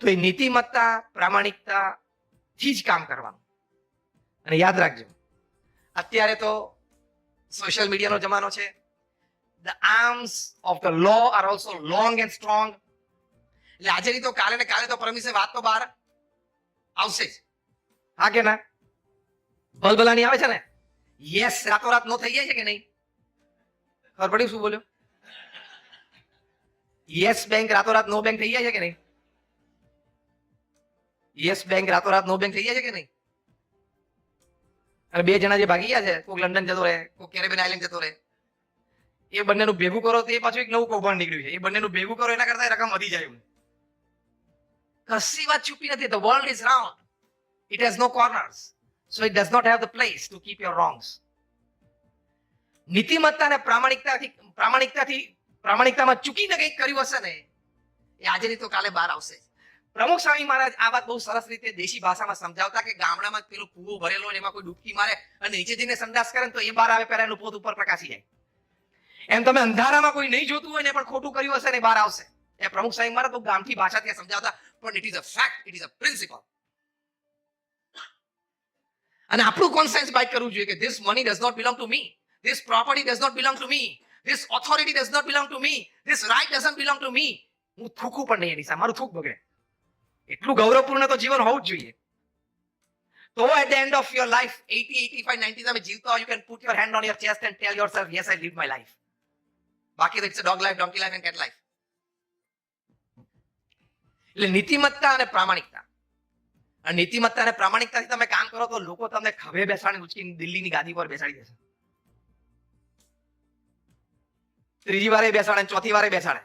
તો એ નીતિમત્તા પ્રામાણિકતા થી જ કામ કરવાનું. અને યાદ રાખજો, અત્યારે તો સોશિયલ મીડિયાનો જમાનો છે. The arms of the law are also long and strong. એટલે આજે નહીં તો કાલે ને કાલે તો પરમિશે વાત તો બહાર આવશે જ. હા કે ના? ભલભલાની આવે છે ને, યસ રાતોરાત નો થઈ જાય છે કે નહીં? ખબર પડી શું બોલ્યો? યસ બેંક રાતોરાત નો બેંક થઈ જાય છે કે નહીં? યસ બેંક રાતોરાત નો બેંક થઈ જાય છે કે નહીં? અને બે જણા જે ભાગી ગયા છે, કોઈક લંડન જતો રહે, કોઈક કેરેબિયન આઇલેન્ડ જતો રહે, એ બંનેનું ભેગું કરો તો એ પાછું એક નવું કૌભાંડ નીકળ્યું છે. એ બંનેનું ભેગું કરો એના કરતા રકમ વધી જાય. કશી વાત છુપી નથી. The world is round. It has no corners. So it does not have the place to keep your wrongs. નીતિમત્તા અને પ્રામાણિકતામાં ચૂકીને કંઈક કર્યું હશે ને, એ આજે નહીં તો કાલે બહાર આવશે. પ્રમુખ સ્વામી મહારાજ આ વાત બહુ સરસ રીતે દેશી ભાષામાં સમજાવતા કે ગામડામાં પેલો કૂવો ભરેલો હોય એમાં કોઈ ડૂબકી મારે અને નીચે જઈને સંડાસ કરે તો એ બહાર આવે પહેલા એનું પોત ઉપર પ્રકાશી જાય. એમ તમે અંધારામાં કોઈ નહીં જોતું હોય ને પણ ખોટું કર્યું હશે ને બહાર આવશે. એ પ્રમુખ સ્વામી મહારાજ તો ગામથી ભાષા ત્યાં સમજાવતા, પણ it is a fact, it is a principle. અને આપણું કોન્શિયન્સ બાઇટ કરવું જોઈએ કે this money does not belong to me, this property does not belong to me, this authority does not belong to me, this right doesn't belong to me. હું થૂકું પણ નહીં એની સામે, મારું થૂક બગડે. એટલું ગૌરવપૂર્ણ તો જીવન હોવું જ જોઈએ. તો at the end of your life 80, 85, 90 તમે જીવતા હોય, you can put your hand on your chest and tell yourself, yes, I lived my life. બાકી તો it's a dog life, donkey life and cat life. એટલે નીતિમત્તા અને પ્રામાણિકતા. અને નીતિમત્તા અને પ્રામાણિકતાથી તમે કામ કરો તો લોકો તમને ખભે બેસાડીને ઉચકીને દિલ્હીની ગાદી પર બેસાડી દેશે. ત્રીજી વારે બેસાડે, ચોથી વારે બેસાડે.